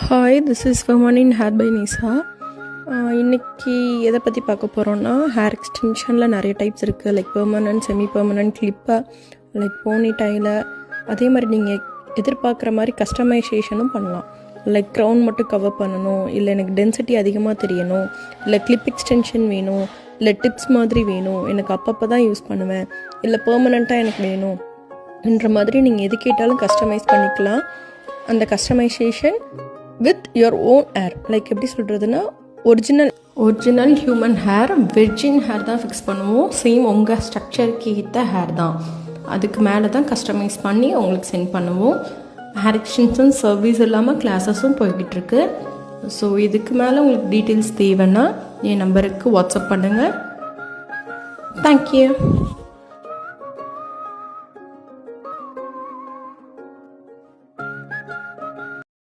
Hi, this is ஃபெர்மானின் hair by Nisa. இன்றைக்கி எதை பற்றி பார்க்க போகிறோன்னா, ஹேர் எக்ஸ்டென்ஷனில் நிறைய டைப்ஸ் இருக்குது. லைக் பெர்மனன்ட், செமி பெர்மனன்ட், கிளிப்பை, லைக் போனி டைலை. அதே மாதிரி நீங்கள் எதிர்பார்க்குற மாதிரி கஸ்டமைசேஷனும் பண்ணலாம். லைக் க்ரௌன் மட்டும் கவர் பண்ணணும், இல்லை எனக்கு டென்சிட்டி அதிகமாக தெரியணும், இல்லை கிளிப் எக்ஸ்டென்ஷன் வேணும், இல்லை டிப்ஸ் மாதிரி வேணும், எனக்கு அப்பப்போ தான் யூஸ் பண்ணுவேன், இல்லை பெர்மனண்ட்டாக எனக்கு வேணும் என்ற மாதிரி நீங்கள் எது கேட்டாலும் கஸ்டமைஸ் பண்ணிக்கலாம். அந்த customisation with your own hair. Like எப்படி சொல்கிறதுனா, original human hair, virgin hair தான் ஃபிக்ஸ் பண்ணுவோம். சேம் உங்கள் ஸ்ட்ரக்சருக்கு ஏற்ற ஹேர் தான். அதுக்கு மேலே தான் கஸ்டமைஸ் பண்ணி உங்களுக்கு சென்ட் பண்ணுவோம். ஹேர் எக்ஸ்டென்ஷன் சர்வீஸ் இல்லாமல் கிளாஸஸும் போய்கிட்டுருக்கு. ஸோ இதுக்கு மேலே உங்களுக்கு டீட்டெயில்ஸ் தேவைன்னா என் நம்பருக்கு வாட்ஸ்அப் பண்ணுங்கள். தேங்க்யூ.